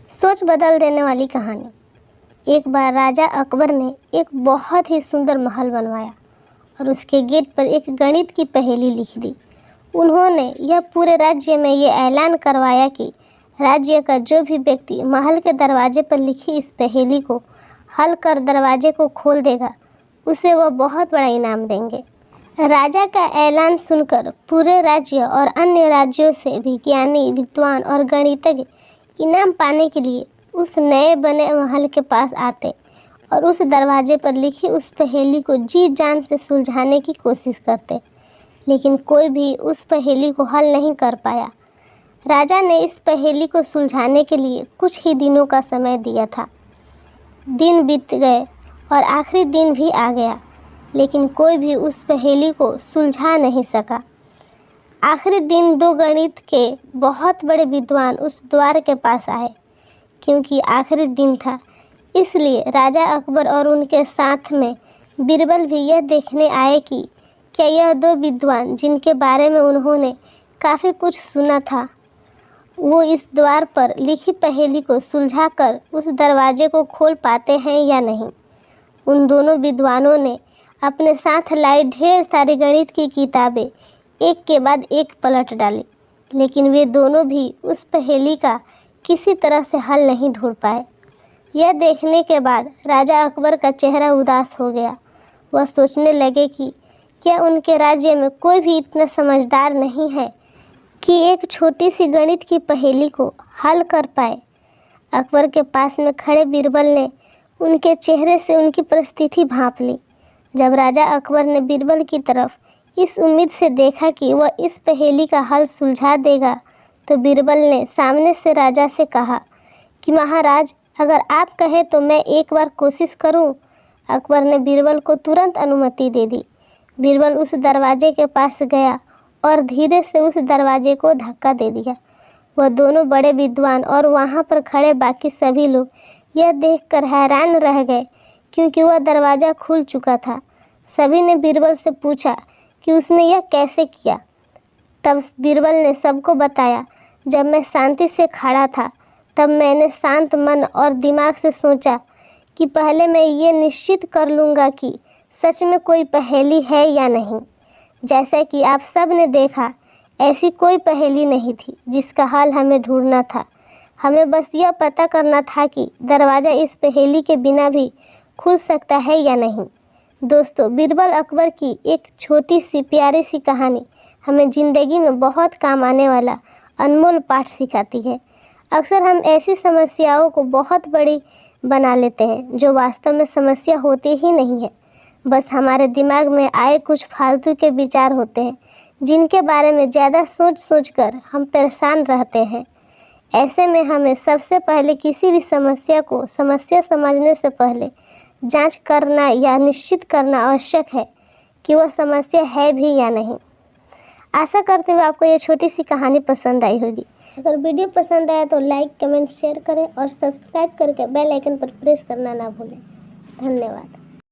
सोच बदल देने वाली कहानी। एक बार राजा अकबर ने एक बहुत ही सुंदर महल बनवाया और उसके गेट पर एक गणित की पहेली लिख दी। उन्होंने यह पूरे राज्य में ये ऐलान करवाया कि राज्य का जो भी व्यक्ति महल के दरवाजे पर लिखी इस पहेली को हल कर दरवाजे को खोल देगा, उसे वह बहुत बड़ा इनाम देंगे। राजा का ऐलान सुनकर पूरे राज्य और अन्य राज्यों से विज्ञानी, विद्वान और गणितज्ञ इनाम पाने के लिए उस नए बने महल के पास आते और उस दरवाजे पर लिखी उस पहेली को जी जान से सुलझाने की कोशिश करते, लेकिन कोई भी उस पहेली को हल नहीं कर पाया। राजा ने इस पहेली को सुलझाने के लिए कुछ ही दिनों का समय दिया था। दिन बीत गए और आखिरी दिन भी आ गया, लेकिन कोई भी उस पहेली को सुलझा नहीं सका। आखिरी दिन दो गणित के बहुत बड़े विद्वान उस द्वार के पास आए। क्योंकि आखिरी दिन था, इसलिए राजा अकबर और उनके साथ में बीरबल भी यह देखने आए कि क्या यह दो विद्वान, जिनके बारे में उन्होंने काफ़ी कुछ सुना था, वो इस द्वार पर लिखी पहेली को सुलझाकर उस दरवाजे को खोल पाते हैं या नहीं। उन दोनों विद्वानों ने अपने साथ लाई ढेर सारी गणित की किताबें एक के बाद एक पलट डाली, लेकिन वे दोनों भी उस पहेली का किसी तरह से हल नहीं ढूंढ पाए। यह देखने के बाद राजा अकबर का चेहरा उदास हो गया। वह सोचने लगे कि क्या उनके राज्य में कोई भी इतना समझदार नहीं है कि एक छोटी सी गणित की पहेली को हल कर पाए। अकबर के पास में खड़े बीरबल ने उनके चेहरे से उनकी परिस्थिति भांप ली। जब राजा अकबर ने बीरबल की तरफ इस उम्मीद से देखा कि वह इस पहेली का हल सुलझा देगा, तो बीरबल ने सामने से राजा से कहा कि महाराज, अगर आप कहें तो मैं एक बार कोशिश करूं। अकबर ने बीरबल को तुरंत अनुमति दे दी। बीरबल उस दरवाजे के पास गया और धीरे से उस दरवाजे को धक्का दे दिया। वह दोनों बड़े विद्वान और वहां पर खड़े बाकी सभी लोग यह देखकर हैरान रह गए, क्योंकि वह दरवाज़ा खुल चुका था। सभी ने बीरबल से पूछा कि उसने यह कैसे किया। तब बीरबल ने सबको बताया, जब मैं शांति से खड़ा था, तब मैंने शांत मन और दिमाग से सोचा कि पहले मैं ये निश्चित कर लूँगा कि सच में कोई पहेली है या नहीं। जैसा कि आप सब ने देखा, ऐसी कोई पहेली नहीं थी जिसका हल हमें ढूंढना था। हमें बस यह पता करना था कि दरवाज़ा इस पहेली के बिना भी खुल सकता है या नहीं। दोस्तों, बीरबल अकबर की एक छोटी सी प्यारी सी कहानी हमें ज़िंदगी में बहुत काम आने वाला अनमोल पाठ सिखाती है। अक्सर हम ऐसी समस्याओं को बहुत बड़ी बना लेते हैं जो वास्तव में समस्या होती ही नहीं है। बस हमारे दिमाग में आए कुछ फालतू के विचार होते हैं, जिनके बारे में ज़्यादा सोच कर हम परेशान रहते हैं। ऐसे में हमें सबसे पहले किसी भी समस्या को समस्या समझने से पहले जांच करना या निश्चित करना आवश्यक है कि वह समस्या है भी या नहीं। आशा करते हुए आपको ये छोटी सी कहानी पसंद आई होगी। अगर वीडियो पसंद आया तो लाइक, कमेंट, शेयर करें और सब्सक्राइब करके बेल आइकन पर प्रेस करना ना भूलें। धन्यवाद।